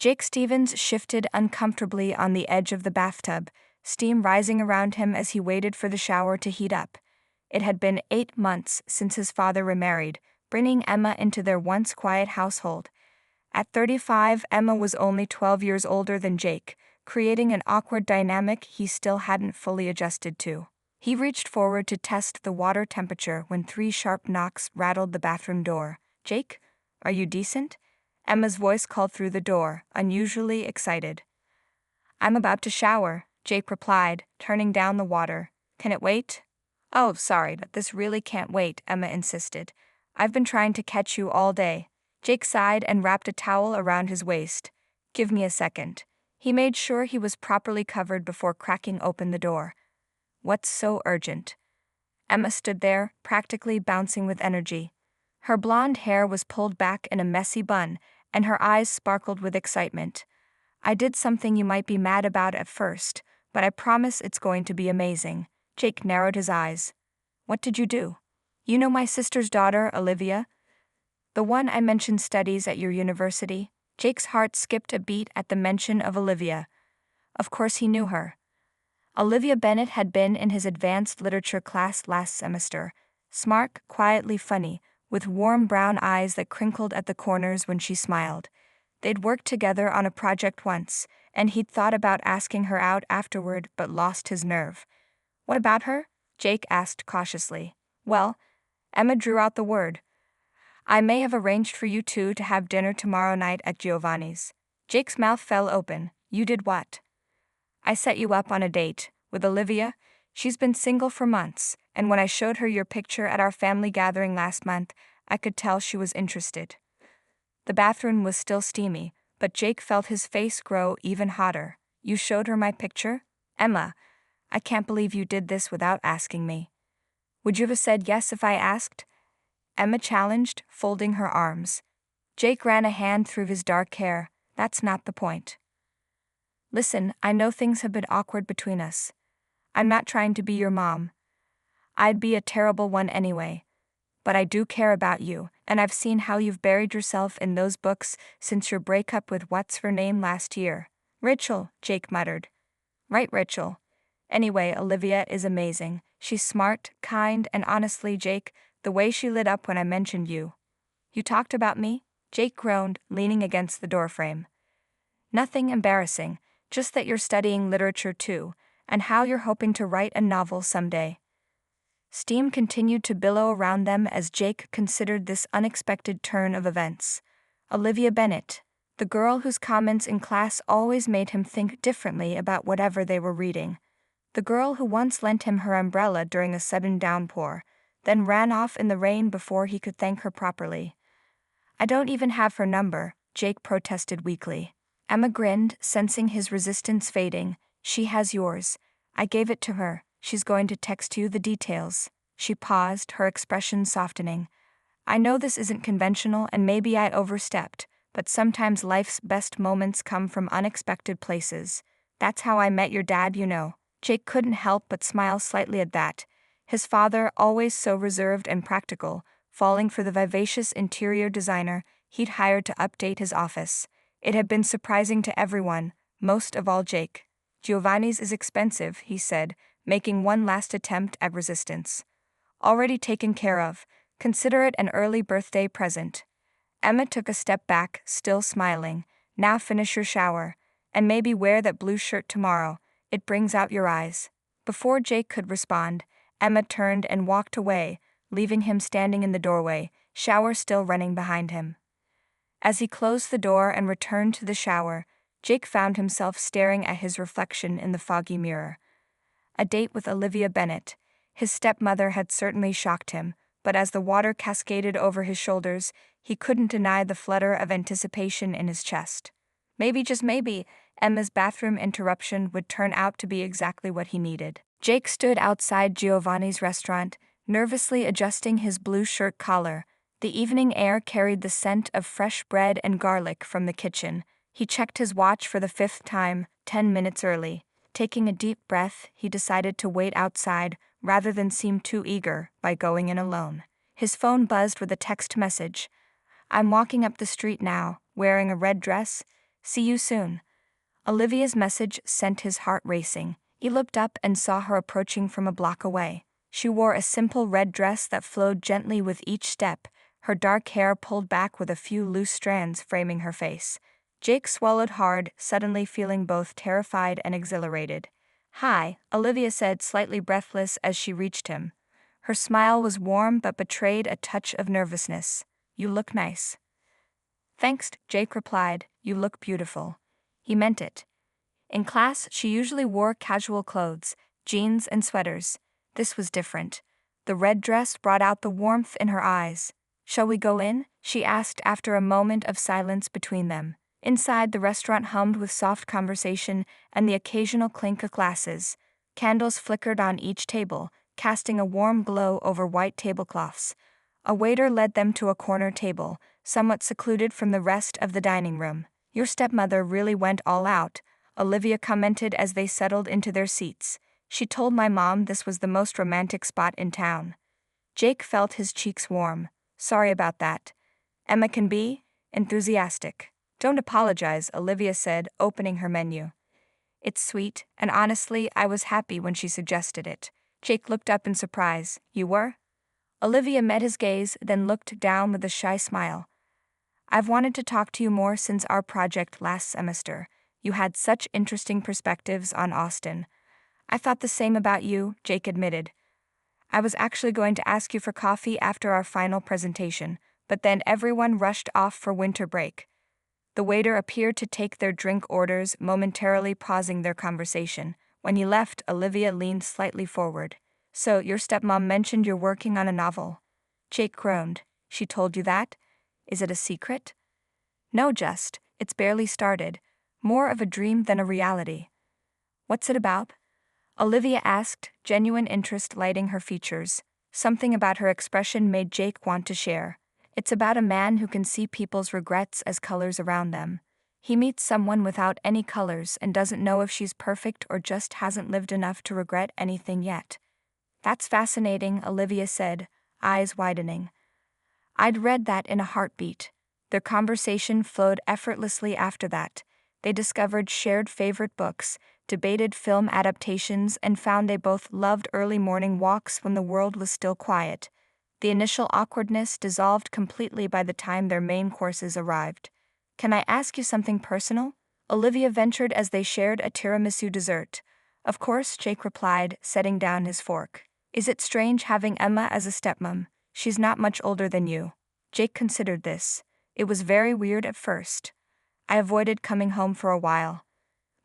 Jake Stevens shifted uncomfortably on the edge of the bathtub, steam rising around him as he waited for the shower to heat up. It had been 8 months since his father remarried, bringing Emma into their once quiet household. At 35, Emma was only 12 years older than Jake, creating an awkward dynamic he still hadn't fully adjusted to. He reached forward to test the water temperature when 3 sharp knocks rattled the bathroom door. "Jake, are you decent?" Emma's voice called through the door, unusually excited. "I'm about to shower," Jake replied, turning down the water. "Can it wait?" "Oh, sorry, but this really can't wait," Emma insisted. "I've been trying to catch you all day." Jake sighed and wrapped a towel around his waist. "Give me a second." He made sure he was properly covered before cracking open the door. "What's so urgent?" Emma stood there, practically bouncing with energy. Her blonde hair was pulled back in a messy bun, and her eyes sparkled with excitement. "I did something you might be mad about at first, but I promise it's going to be amazing." Jake narrowed his eyes. "What did you do?" "You know my sister's daughter, Olivia? The one I mentioned studies at your university?" Jake's heart skipped a beat at the mention of Olivia. Of course he knew her. Olivia Bennett had been in his advanced literature class last semester, smart, quietly funny, with warm brown eyes that crinkled at the corners when she smiled. They'd worked together on a project once, and he'd thought about asking her out afterward but lost his nerve. "What about her?" Jake asked cautiously. "Well," Emma drew out the word, "I may have arranged for you two to have dinner tomorrow night at Giovanni's." Jake's mouth fell open. "You did what?" "I set you up on a date with Olivia. She's been single for months, and when I showed her your picture at our family gathering last month, I could tell she was interested." The bathroom was still steamy, but Jake felt his face grow even hotter. "You showed her my picture?" "Emma, I can't believe you did this without asking me." "Would you have said yes if I asked?" Emma challenged, folding her arms. Jake ran a hand through his dark hair. "That's not the point. Listen, I know things have been awkward between us. I'm not trying to be your mom. I'd be a terrible one anyway. But I do care about you, and I've seen how you've buried yourself in those books since your breakup with what's-her-name last year." "Rachel," Jake muttered. "Right, Rachel. Anyway, Olivia is amazing. She's smart, kind, and honestly, Jake, the way she lit up when I mentioned you." "You talked about me?" Jake groaned, leaning against the doorframe. "Nothing embarrassing, just that you're studying literature too, and how you're hoping to write a novel someday." Steam continued to billow around them as Jake considered this unexpected turn of events. Olivia Bennett, the girl whose comments in class always made him think differently about whatever they were reading. The girl who once lent him her umbrella during a sudden downpour, then ran off in the rain before he could thank her properly. "I don't even have her number," Jake protested weakly. Emma grinned, sensing his resistance fading. "She has yours. I gave it to her. She's going to text you the details." She paused, her expression softening. "I know this isn't conventional and maybe I overstepped, but sometimes life's best moments come from unexpected places. That's how I met your dad, you know." Jake couldn't help but smile slightly at that. His father, always so reserved and practical, falling for the vivacious interior designer he'd hired to update his office. It had been surprising to everyone, most of all Jake. "Giovanni's is expensive," he said, making one last attempt at resistance. "Already taken care of. Consider it an early birthday present." Emma took a step back, still smiling. "Now finish your shower, and maybe wear that blue shirt tomorrow. It brings out your eyes." Before Jake could respond, Emma turned and walked away, leaving him standing in the doorway, shower still running behind him. As he closed the door and returned to the shower, Jake found himself staring at his reflection in the foggy mirror. A date with Olivia Bennett. His stepmother had certainly shocked him, but as the water cascaded over his shoulders, he couldn't deny the flutter of anticipation in his chest. Maybe, just maybe, Emma's bathroom interruption would turn out to be exactly what he needed. Jake stood outside Giovanni's restaurant, nervously adjusting his blue shirt collar. The evening air carried the scent of fresh bread and garlic from the kitchen. He checked his watch for the 5th time, 10 minutes early. Taking a deep breath, he decided to wait outside rather than seem too eager by going in alone. His phone buzzed with a text message. "I'm walking up the street now, wearing a red dress. See you soon. Olivia's message sent his heart racing. He looked up and saw her approaching from a block away. She wore a simple red dress that flowed gently with each step, her dark hair pulled back with a few loose strands framing her face. Jake swallowed hard, suddenly feeling both terrified and exhilarated. "Hi," Olivia said, slightly breathless as she reached him. Her smile was warm but betrayed a touch of nervousness. "You look nice." "Thanks," Jake replied. "You look beautiful." He meant it. In class, she usually wore casual clothes, jeans and sweaters. This was different. The red dress brought out the warmth in her eyes. "Shall we go in?" she asked after a moment of silence between them. Inside, the restaurant hummed with soft conversation and the occasional clink of glasses. Candles flickered on each table, casting a warm glow over white tablecloths. A waiter led them to a corner table, somewhat secluded from the rest of the dining room. "Your stepmother really went all out," Olivia commented as they settled into their seats. "She told my mom this was the most romantic spot in town." Jake felt his cheeks warm. "Sorry about that. Emma can be enthusiastic." "Don't apologize," Olivia said, opening her menu. "It's sweet, and honestly, I was happy when she suggested it." Jake looked up in surprise. "You were?" Olivia met his gaze, then looked down with a shy smile. "I've wanted to talk to you more since our project last semester. You had such interesting perspectives on Austin." "I thought the same about you," Jake admitted. "I was actually going to ask you for coffee after our final presentation, but then everyone rushed off for winter break." The waiter appeared to take their drink orders, momentarily pausing their conversation. When he left, Olivia leaned slightly forward. "So, your stepmom mentioned you're working on a novel." Jake groaned. "She told you that? Is it a secret?" "No, it's barely started. More of a dream than a reality." "What's it about?" Olivia asked, genuine interest lighting her features. Something about her expression made Jake want to share. "It's about a man who can see people's regrets as colors around them. He meets someone without any colors and doesn't know if she's perfect or just hasn't lived enough to regret anything yet." "That's fascinating," Olivia said, eyes widening. "I'd read that in a heartbeat." Their conversation flowed effortlessly after that. They discovered shared favorite books, debated film adaptations, and found they both loved early morning walks when the world was still quiet. The initial awkwardness dissolved completely by the time their main courses arrived. "Can I ask you something personal?" Olivia ventured as they shared a tiramisu dessert. "Of course," Jake replied, setting down his fork. "Is it strange having Emma as a stepmom? She's not much older than you." Jake considered this. "It was very weird at first. I avoided coming home for a while.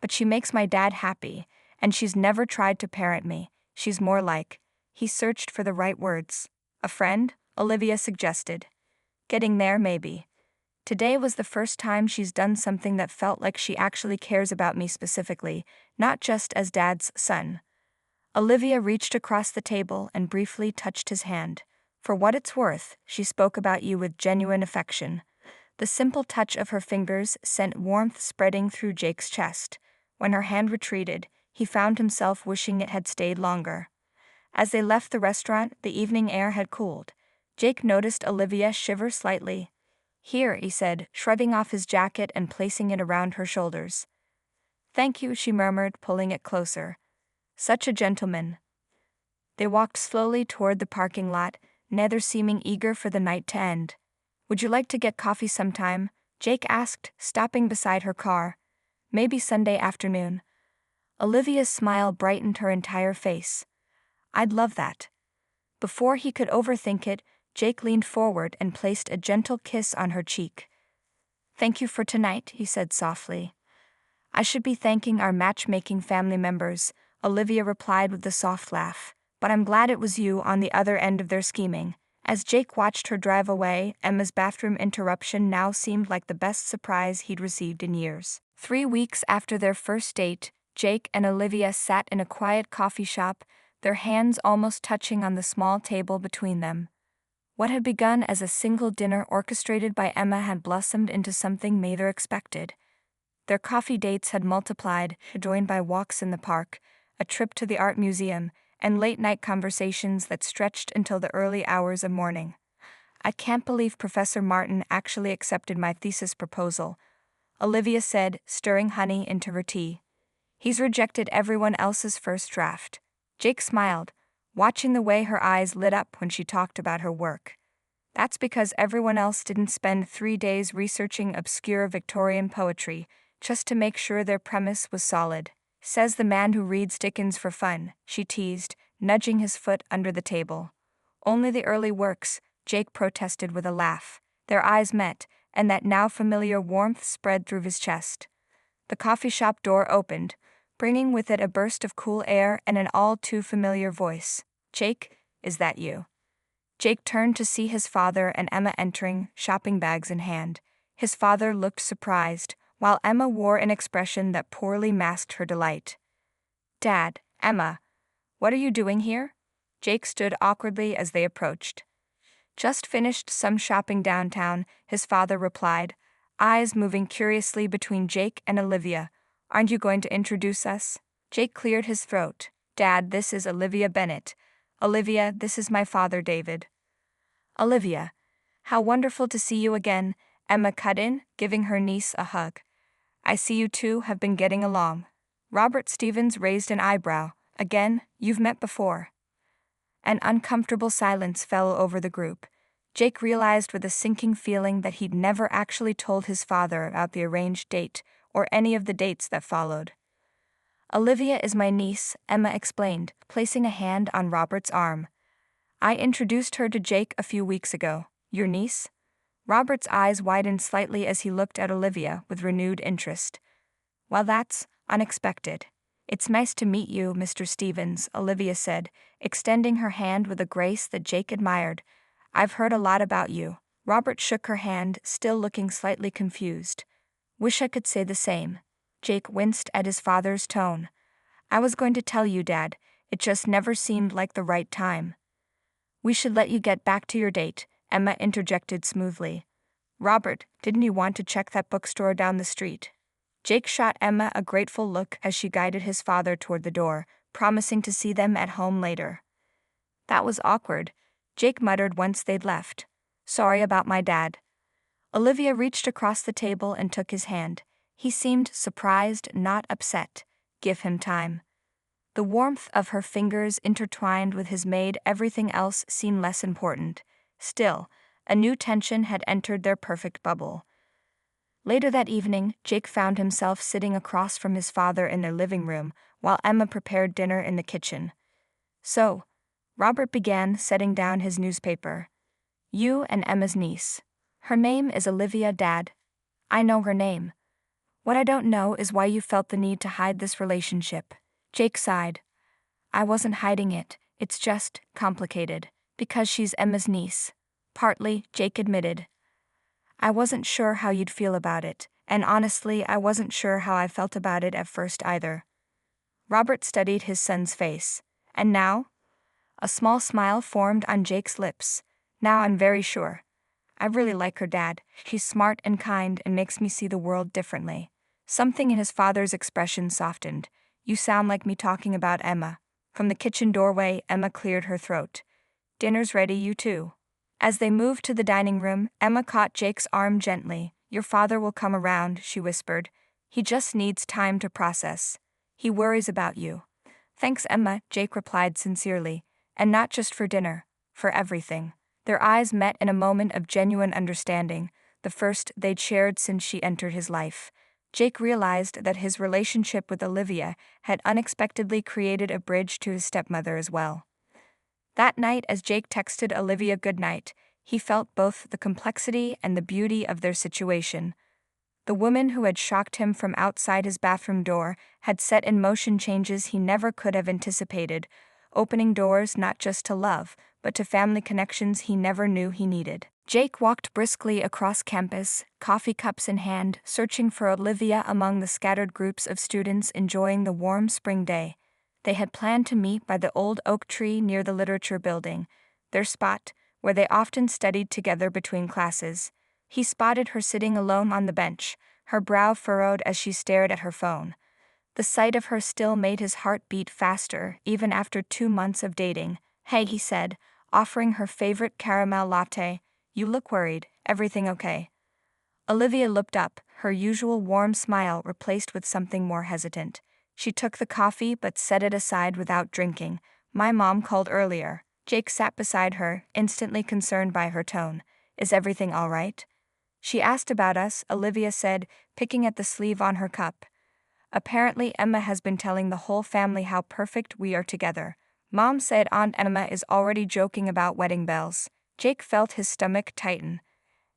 But she makes my dad happy, and she's never tried to parent me. She's more like—" He searched for the right words. "A friend?" Olivia suggested. "Getting there, maybe. Today was the first time she's done something that felt like she actually cares about me specifically, not just as dad's son." Olivia reached across the table and briefly touched his hand. "For what it's worth, she spoke about you with genuine affection." The simple touch of her fingers sent warmth spreading through Jake's chest. When her hand retreated, he found himself wishing it had stayed longer. As they left the restaurant, the evening air had cooled. Jake noticed Olivia shiver slightly. "Here," he said, shrugging off his jacket and placing it around her shoulders. "Thank you," she murmured, pulling it closer. "Such a gentleman." They walked slowly toward the parking lot, neither seeming eager for the night to end. "Would you like to get coffee sometime?" Jake asked, stopping beside her car. "Maybe Sunday afternoon." Olivia's smile brightened her entire face. "I'd love that." Before he could overthink it, Jake leaned forward and placed a gentle kiss on her cheek. "Thank you for tonight," he said softly. "I should be thanking our matchmaking family members," Olivia replied with a soft laugh. "But I'm glad it was you on the other end of their scheming." As Jake watched her drive away, Emma's bathroom interruption now seemed like the best surprise he'd received in years. 3 weeks after their first date, Jake and Olivia sat in a quiet coffee shop, their hands almost touching on the small table between them. What had begun as a single dinner orchestrated by Emma had blossomed into something neither expected. Their coffee dates had multiplied, joined by walks in the park, a trip to the art museum, and late-night conversations that stretched until the early hours of morning. "I can't believe Professor Martin actually accepted my thesis proposal," Olivia said, stirring honey into her tea. He's rejected everyone else's first draft. Jake smiled, watching the way her eyes lit up when she talked about her work. That's because everyone else didn't spend 3 days researching obscure Victorian poetry just to make sure their premise was solid. Says the man who reads Dickens for fun, she teased, nudging his foot under the table. Only the early works, Jake protested with a laugh. Their eyes met, and that now familiar warmth spread through his chest. The coffee shop door opened, bringing with it a burst of cool air and an all-too-familiar voice. "Jake, is that you?" Jake turned to see his father and Emma entering, shopping bags in hand. His father looked surprised, while Emma wore an expression that poorly masked her delight. "Dad, Emma, what are you doing here?" Jake stood awkwardly as they approached. "Just finished some shopping downtown," his father replied, eyes moving curiously between Jake and Olivia. "Aren't you going to introduce us?" Jake cleared his throat. "Dad, this is Olivia Bennett. Olivia, this is my father David." "Olivia, how wonderful to see you again," Emma cut in, giving her niece a hug. "I see you two have been getting along." Robert Stevens raised an eyebrow. "Again, you've met before." An uncomfortable silence fell over the group. Jake realized with a sinking feeling that he'd never actually told his father about the arranged date or any of the dates that followed. "Olivia is my niece," Emma explained, placing a hand on Robert's arm. "I introduced her to Jake a few weeks ago." "Your niece?" Robert's eyes widened slightly as he looked at Olivia with renewed interest. "Well, that's unexpected." "It's nice to meet you, Mr. Stevens," Olivia said, extending her hand with a grace that Jake admired. "I've heard a lot about you." Robert shook her hand, still looking slightly confused. "Wish I could say the same." Jake winced at his father's tone. "I was going to tell you, Dad. It just never seemed like the right time." "We should let you get back to your date," Emma interjected smoothly. "Robert, didn't you want to check that bookstore down the street?" Jake shot Emma a grateful look as she guided his father toward the door, promising to see them at home later. "That was awkward," Jake muttered once they'd left. "Sorry about my dad." Olivia reached across the table and took his hand. He seemed surprised, not upset. Give him time. The warmth of her fingers intertwined with his made everything else seem less important. Still, a new tension had entered their perfect bubble. Later that evening, Jake found himself sitting across from his father in their living room, while Emma prepared dinner in the kitchen. "So," Robert began, setting down his newspaper. "You and Emma's niece. Her name is Olivia, Dad." "I know her name. What I don't know is why you felt the need to hide this relationship." Jake sighed. "I wasn't hiding it, it's just complicated. Because she's Emma's niece." "Partly," Jake admitted. "I wasn't sure how you'd feel about it, and honestly, I wasn't sure how I felt about it at first either." Robert studied his son's face. "And now?" A small smile formed on Jake's lips. "Now I'm very sure. I really like her, Dad. She's smart and kind and makes me see the world differently." Something in his father's expression softened. "You sound like me talking about Emma." From the kitchen doorway, Emma cleared her throat. "Dinner's ready, you too." As they moved to the dining room, Emma caught Jake's arm gently. "Your father will come around," she whispered. "He just needs time to process. He worries about you." "Thanks, Emma," Jake replied sincerely. "And not just for dinner, for everything." Their eyes met in a moment of genuine understanding, the first they'd shared since she entered his life. Jake realized that his relationship with Olivia had unexpectedly created a bridge to his stepmother as well. That night, as Jake texted Olivia goodnight, he felt both the complexity and the beauty of their situation. The woman who had shocked him from outside his bathroom door had set in motion changes he never could have anticipated, opening doors not just to love, but to family connections he never knew he needed. Jake walked briskly across campus, coffee cups in hand, searching for Olivia among the scattered groups of students enjoying the warm spring day. They had planned to meet by the old oak tree near the literature building, their spot, where they often studied together between classes. He spotted her sitting alone on the bench, her brow furrowed as she stared at her phone. The sight of her still made his heart beat faster, even after 2 months of dating. "Hey," he said, offering her favorite caramel latte. "You look worried. Everything okay?" Olivia looked up, her usual warm smile replaced with something more hesitant. She took the coffee but set it aside without drinking. My mom called earlier. Jake sat beside her, instantly concerned by her tone. Is everything all right? She asked about us, Olivia said, picking at the sleeve on her cup. Apparently Emma has been telling the whole family how perfect we are together. Mom said Aunt Emma is already joking about wedding bells. Jake felt his stomach tighten.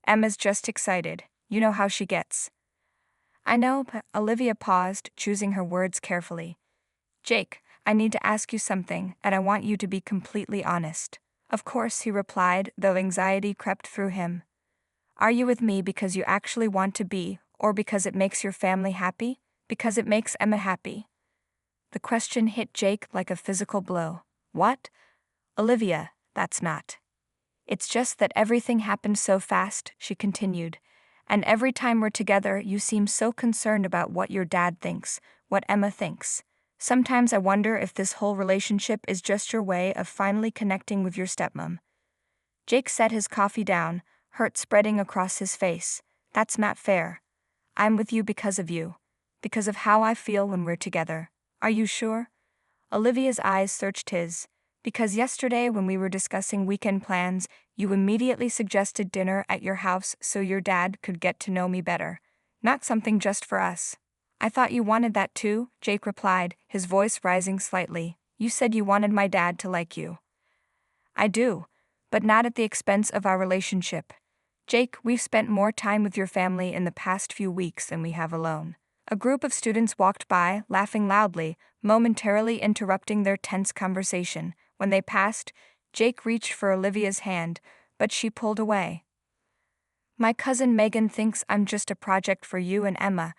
Emma's just excited. You know how she gets. I know, but Olivia paused, choosing her words carefully. Jake, I need to ask you something, and I want you to be completely honest. Of course, he replied, though anxiety crept through him. Are you with me because you actually want to be, or because it makes your family happy? Because it makes Emma happy. The question hit Jake like a physical blow. What? Olivia, that's not. It's just that everything happened so fast, she continued. And every time we're together, you seem so concerned about what your dad thinks, what Emma thinks. Sometimes I wonder if this whole relationship is just your way of finally connecting with your stepmom. Jake set his coffee down, hurt spreading across his face. That's not fair. I'm with you because of you. Because of how I feel when we're together. Are you sure? Olivia's eyes searched his. Because yesterday when we were discussing weekend plans, you immediately suggested dinner at your house so your dad could get to know me better. Not something just for us. I thought you wanted that too, Jake replied, his voice rising slightly. You said you wanted my dad to like you. I do, but not at the expense of our relationship. Jake, we've spent more time with your family in the past few weeks than we have alone. A group of students walked by, laughing loudly, momentarily interrupting their tense conversation. When they passed, Jake reached for Olivia's hand, but she pulled away. My cousin Megan thinks I'm just a project for you and Emma,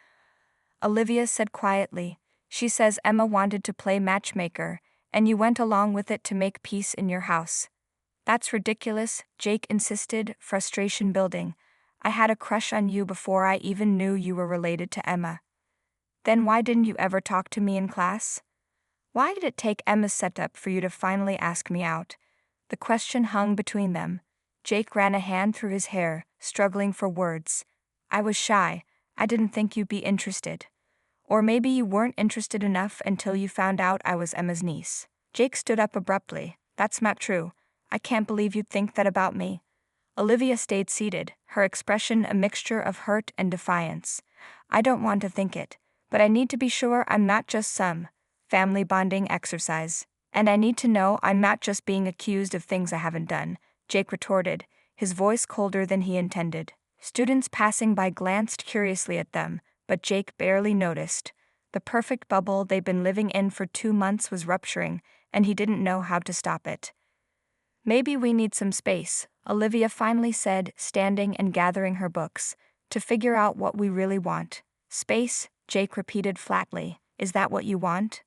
Olivia said quietly. She says Emma wanted to play matchmaker, and you went along with it to make peace in your house. That's ridiculous, Jake insisted, frustration building. I had a crush on you before I even knew you were related to Emma. Then why didn't you ever talk to me in class? Why did it take Emma's setup for you to finally ask me out? The question hung between them. Jake ran a hand through his hair, struggling for words. I was shy. I didn't think you'd be interested. Or maybe you weren't interested enough until you found out I was Emma's niece. Jake stood up abruptly. That's not true. I can't believe you'd think that about me. Olivia stayed seated, her expression a mixture of hurt and defiance. I don't want to think it, but I need to be sure I'm not just some family bonding exercise. And I need to know I'm not just being accused of things I haven't done, Jake retorted, his voice colder than he intended. Students passing by glanced curiously at them, but Jake barely noticed. The perfect bubble they'd been living in for 2 months was rupturing, and he didn't know how to stop it. Maybe we need some space, Olivia finally said, standing and gathering her books, to figure out what we really want. Space, Jake repeated flatly. Is that what you want?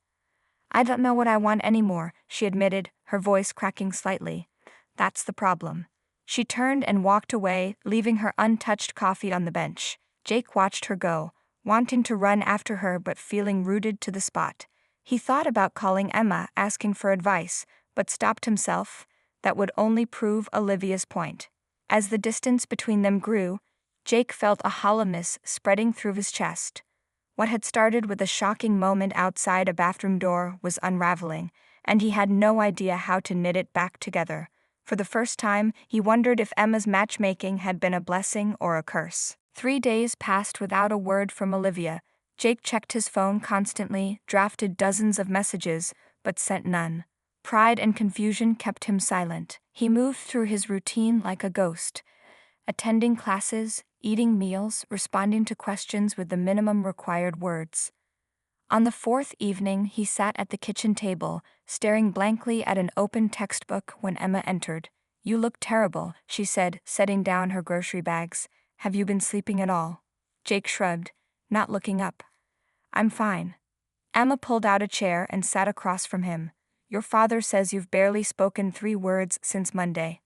I don't know what I want anymore, she admitted, her voice cracking slightly. That's the problem. She turned and walked away, leaving her untouched coffee on the bench. Jake watched her go, wanting to run after her but feeling rooted to the spot. He thought about calling Emma, asking for advice, but stopped himself. That would only prove Olivia's point. As the distance between them grew, Jake felt a hollowness spreading through his chest. What had started with a shocking moment outside a bathroom door was unraveling, and he had no idea how to knit it back together. For the first time, he wondered if Emma's matchmaking had been a blessing or a curse. 3 days passed without a word from Olivia. Jake checked his phone constantly, drafted dozens of messages, but sent none. Pride and confusion kept him silent. He moved through his routine like a ghost, attending classes, eating meals, responding to questions with the minimum required words. On the 4th evening, he sat at the kitchen table, staring blankly at an open textbook when Emma entered. You look terrible, she said, setting down her grocery bags. Have you been sleeping at all? Jake shrugged, not looking up. I'm fine. Emma pulled out a chair and sat across from him. Your father says you've barely spoken 3 words since Monday.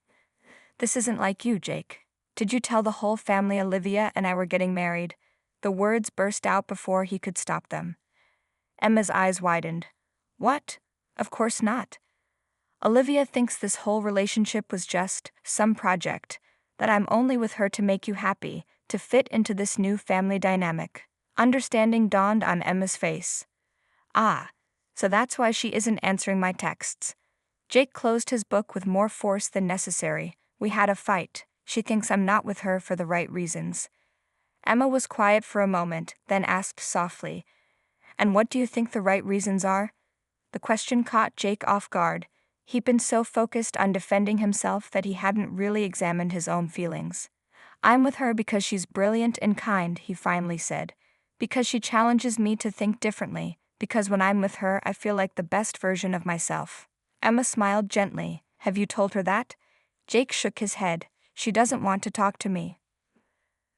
This isn't like you, Jake. Did you tell the whole family Olivia and I were getting married? The words burst out before he could stop them. Emma's eyes widened. What? Of course not. Olivia thinks this whole relationship was just some project, that I'm only with her to make you happy, to fit into this new family dynamic. Understanding dawned on Emma's face. Ah, so that's why she isn't answering my texts. Jake closed his book with more force than necessary. We had a fight. She thinks I'm not with her for the right reasons. Emma was quiet for a moment, then asked softly, "And what do you think the right reasons are?" The question caught Jake off guard. He'd been so focused on defending himself that he hadn't really examined his own feelings. "I'm with her because she's brilliant and kind," he finally said. "Because she challenges me to think differently, because when I'm with her I feel like the best version of myself." Emma smiled gently. "Have you told her that?" Jake shook his head. "She doesn't want to talk to me."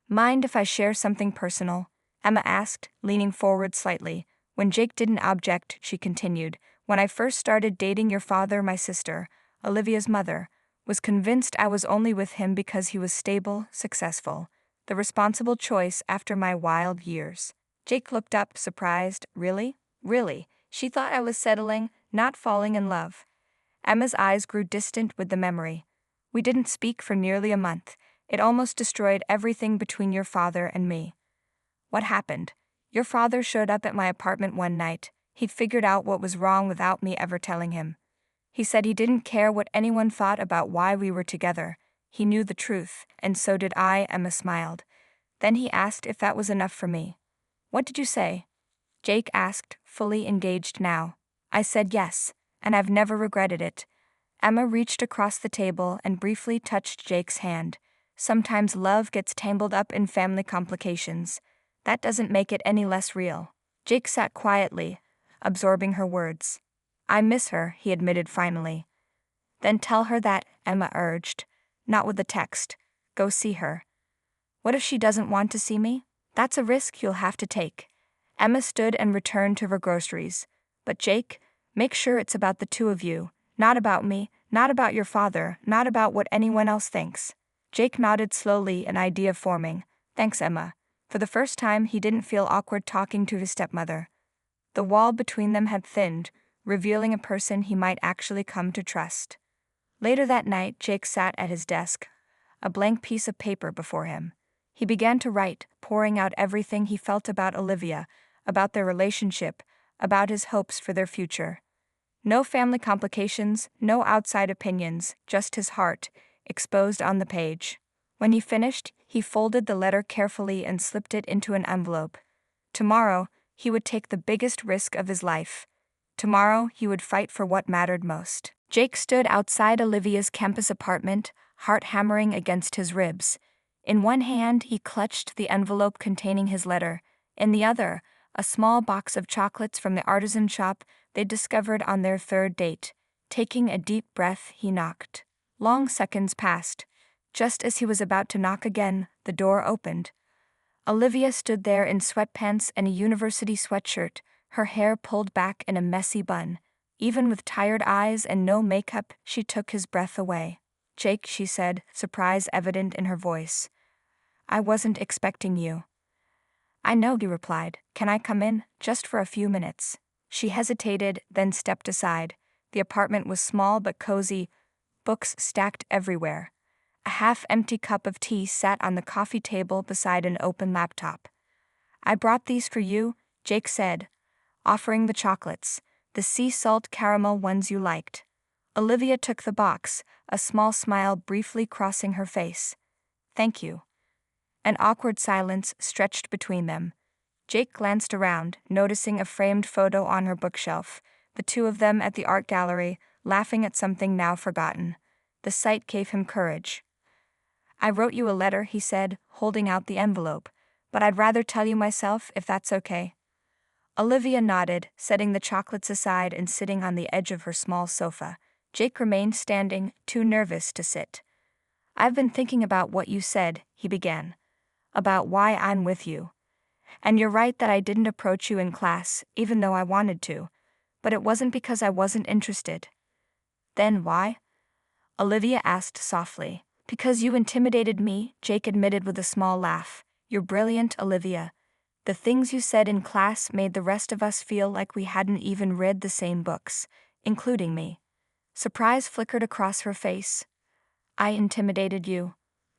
"Mind if I share something personal?" Emma asked, leaning forward slightly. When Jake didn't object, she continued, "When I first started dating your father, my sister, Olivia's mother, was convinced I was only with him because he was stable, successful, the responsible choice after my wild years." Jake looked up, surprised. "Really? Really? She thought I was settling, not falling in love." Emma's eyes grew distant with the memory. "We didn't speak for nearly a month. It almost destroyed everything between your father and me." "What happened?" "Your father showed up at my apartment one night. He'd figured out what was wrong without me ever telling him. He said he didn't care what anyone thought about why we were together. He knew the truth, and so did I." Emma smiled. "Then he asked if that was enough for me." "What did you say?" Jake asked, fully engaged now. "I said yes, and I've never regretted it." Emma reached across the table and briefly touched Jake's hand. "Sometimes love gets tangled up in family complications. That doesn't make it any less real." Jake sat quietly, absorbing her words. "I miss her," he admitted finally. "Then tell her that," Emma urged. "Not with the text. Go see her." "What if she doesn't want to see me?" "That's a risk you'll have to take." Emma stood and returned to her groceries. "But Jake, make sure it's about the two of you, not about me, not about your father, not about what anyone else thinks." Jake nodded slowly, an idea forming. "Thanks, Emma." For the first time, he didn't feel awkward talking to his stepmother. The wall between them had thinned, revealing a person he might actually come to trust. Later that night, Jake sat at his desk, a blank piece of paper before him. He began to write, pouring out everything he felt about Olivia, about their relationship, about his hopes for their future. No family complications, no outside opinions, just his heart, exposed on the page. When he finished, he folded the letter carefully and slipped it into an envelope. Tomorrow, he would take the biggest risk of his life. Tomorrow, he would fight for what mattered most. Jake stood outside Olivia's campus apartment, heart hammering against his ribs. In one hand, he clutched the envelope containing his letter. In the other, a small box of chocolates from the artisan shop they discovered on their third date. Taking a deep breath, he knocked. Long seconds passed. Just as he was about to knock again, the door opened. Olivia stood there in sweatpants and a university sweatshirt, her hair pulled back in a messy bun. Even with tired eyes and no makeup, she took his breath away. "Jake," she said, surprise evident in her voice. "I wasn't expecting you." "I know," he replied. "Can I come in? Just for a few minutes." She hesitated, then stepped aside. The apartment was small but cozy, books stacked everywhere. A half-empty cup of tea sat on the coffee table beside an open laptop. "I brought these for you," Jake said, offering the chocolates, the sea salt caramel ones you liked. Olivia took the box, a small smile briefly crossing her face. "Thank you." An awkward silence stretched between them. Jake glanced around, noticing a framed photo on her bookshelf, the two of them at the art gallery, laughing at something now forgotten. The sight gave him courage. "I wrote you a letter," he said, holding out the envelope, "but I'd rather tell you myself if that's okay." Olivia nodded, setting the chocolates aside and sitting on the edge of her small sofa. Jake remained standing, too nervous to sit. "I've been thinking about what you said," he began. "About why I'm with you. And you're right that I didn't approach you in class, even though I wanted to. But it wasn't because I wasn't interested." "Then why?" Olivia asked softly. "Because you intimidated me," Jake admitted with a small laugh. "You're brilliant, Olivia. The things you said in class made the rest of us feel like we hadn't even read the same books, including me." Surprise flickered across her face. "I intimidated you."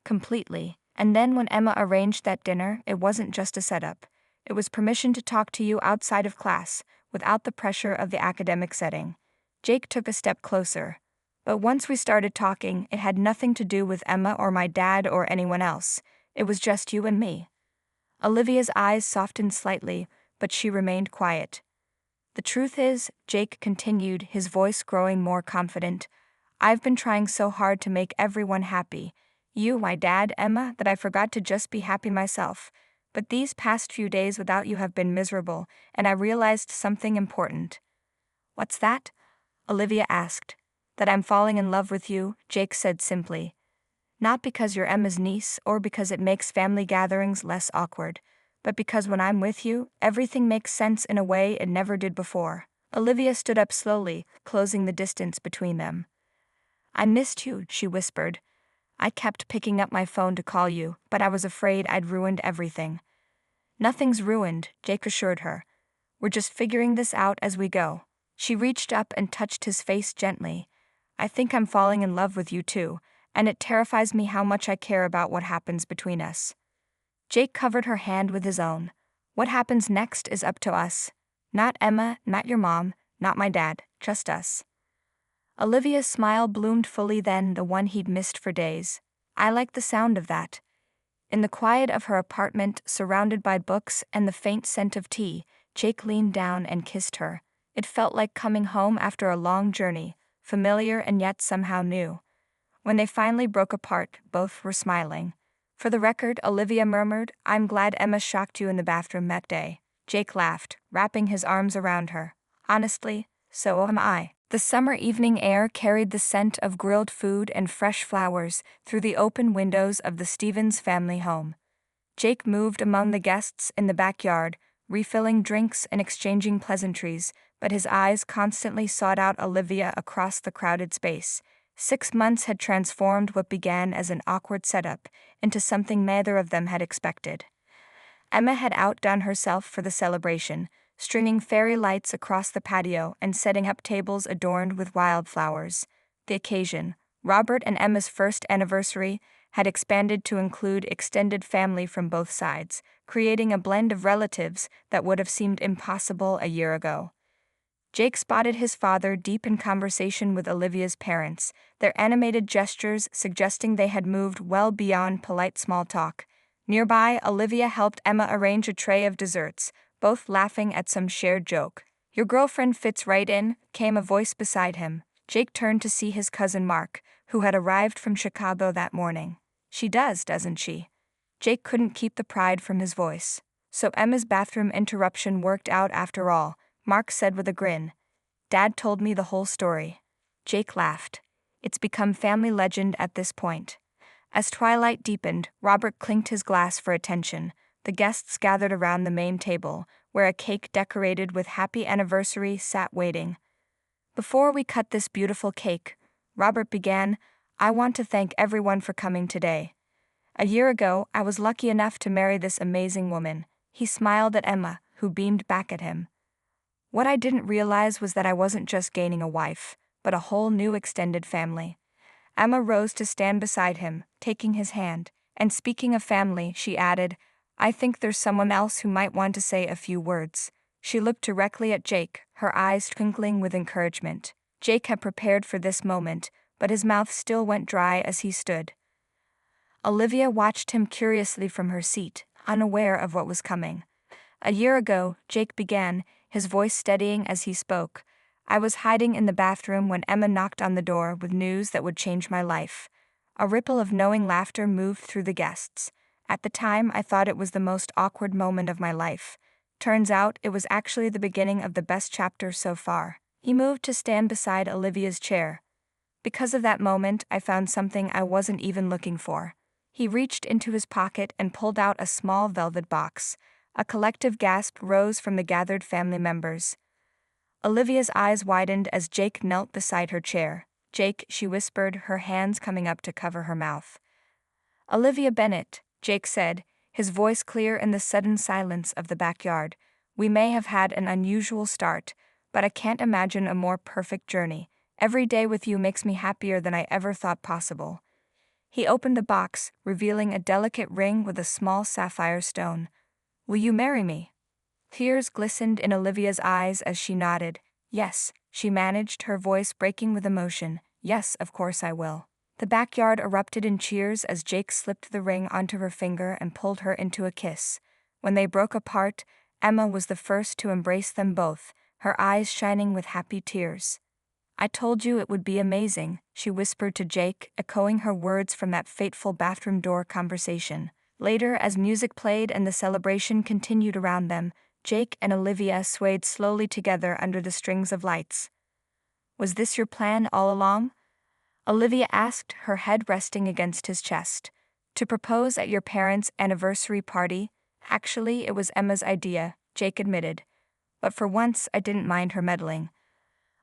"Completely." And then when Emma arranged that dinner, it wasn't just a setup. It was permission to talk to you outside of class, without the pressure of the academic setting. Jake took a step closer. But once we started talking, it had nothing to do with Emma or my dad or anyone else. It was just you and me. Olivia's eyes softened slightly, but she remained quiet. The truth is, Jake continued, his voice growing more confident, I've been trying so hard to make everyone happy. You, my dad, Emma, that I forgot to just be happy myself. But these past few days without you have been miserable, and I realized something important. What's that? Olivia asked. That I'm falling in love with you, Jake said simply. Not because you're Emma's niece or because it makes family gatherings less awkward, but because when I'm with you, everything makes sense in a way it never did before. Olivia stood up slowly, closing the distance between them. I missed you, she whispered. I kept picking up my phone to call you, but I was afraid I'd ruined everything. Nothing's ruined, Jake assured her. We're just figuring this out as we go. She reached up and touched his face gently. I think I'm falling in love with you too, and it terrifies me how much I care about what happens between us. Jake covered her hand with his own. What happens next is up to us. Not Emma, not your mom, not my dad, just us. Olivia's smile bloomed fully then, the one he'd missed for days. I liked the sound of that. In the quiet of her apartment, surrounded by books and the faint scent of tea, Jake leaned down and kissed her. It felt like coming home after a long journey, familiar and yet somehow new. When they finally broke apart, both were smiling. For the record, Olivia murmured, I'm glad Emma shocked you in the bathroom that day. Jake laughed, wrapping his arms around her. Honestly, so am I. The summer evening air carried the scent of grilled food and fresh flowers through the open windows of the Stevens family home. Jake moved among the guests in the backyard, refilling drinks and exchanging pleasantries, but his eyes constantly sought out Olivia across the crowded space. 6 months had transformed what began as an awkward setup into something neither of them had expected. Emma had outdone herself for the celebration, stringing fairy lights across the patio and setting up tables adorned with wildflowers. The occasion, Robert and Emma's first anniversary, had expanded to include extended family from both sides, creating a blend of relatives that would have seemed impossible a year ago. Jake spotted his father deep in conversation with Olivia's parents, their animated gestures suggesting they had moved well beyond polite small talk. Nearby, Olivia helped Emma arrange a tray of desserts, both laughing at some shared joke. Your girlfriend fits right in, came a voice beside him. Jake turned to see his cousin Mark, who had arrived from Chicago that morning. She does, doesn't she? Jake couldn't keep the pride from his voice. So Emma's bathroom interruption worked out after all, Mark said with a grin. Dad told me the whole story. Jake laughed. It's become family legend at this point. As twilight deepened, Robert clinked his glass for attention. The guests gathered around the main table, where a cake decorated with happy anniversary sat waiting. Before we cut this beautiful cake, Robert began, I want to thank everyone for coming today. A year ago, I was lucky enough to marry this amazing woman. He smiled at Emma, who beamed back at him. What I didn't realize was that I wasn't just gaining a wife, but a whole new extended family. Emma rose to stand beside him, taking his hand, and speaking of family, she added, I think there's someone else who might want to say a few words. She looked directly at Jake, her eyes twinkling with encouragement. Jake had prepared for this moment, but his mouth still went dry as he stood. Olivia watched him curiously from her seat, unaware of what was coming. A year ago, Jake began, his voice steadying as he spoke. I was hiding in the bathroom when Emma knocked on the door with news that would change my life. A ripple of knowing laughter moved through the guests. At the time, I thought it was the most awkward moment of my life. Turns out, it was actually the beginning of the best chapter so far. He moved to stand beside Olivia's chair. Because of that moment, I found something I wasn't even looking for. He reached into his pocket and pulled out a small velvet box. A collective gasp rose from the gathered family members. Olivia's eyes widened as Jake knelt beside her chair. Jake, she whispered, her hands coming up to cover her mouth. Olivia Bennett, Jake said, his voice clear in the sudden silence of the backyard. We may have had an unusual start, but I can't imagine a more perfect journey. Every day with you makes me happier than I ever thought possible. He opened the box, revealing a delicate ring with a small sapphire stone. "Will you marry me?" Tears glistened in Olivia's eyes as she nodded. "Yes," she managed, her voice breaking with emotion. "Yes, of course I will." The backyard erupted in cheers as Jake slipped the ring onto her finger and pulled her into a kiss. When they broke apart, Emma was the first to embrace them both, her eyes shining with happy tears. "I told you it would be amazing," she whispered to Jake, echoing her words from that fateful bathroom door conversation. Later, as music played and the celebration continued around them, Jake and Olivia swayed slowly together under the strings of lights. "Was this your plan all along?" Olivia asked, her head resting against his chest. "To propose at your parents' anniversary party? Actually, it was Emma's idea," Jake admitted. "But for once, I didn't mind her meddling."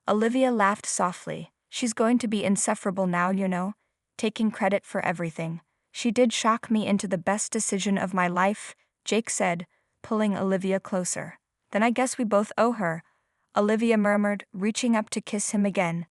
Olivia laughed softly. "She's going to be insufferable now, you know, taking credit for everything." "She did shock me into the best decision of my life," Jake said, pulling Olivia closer. "Then I guess we both owe her," Olivia murmured, reaching up to kiss him again.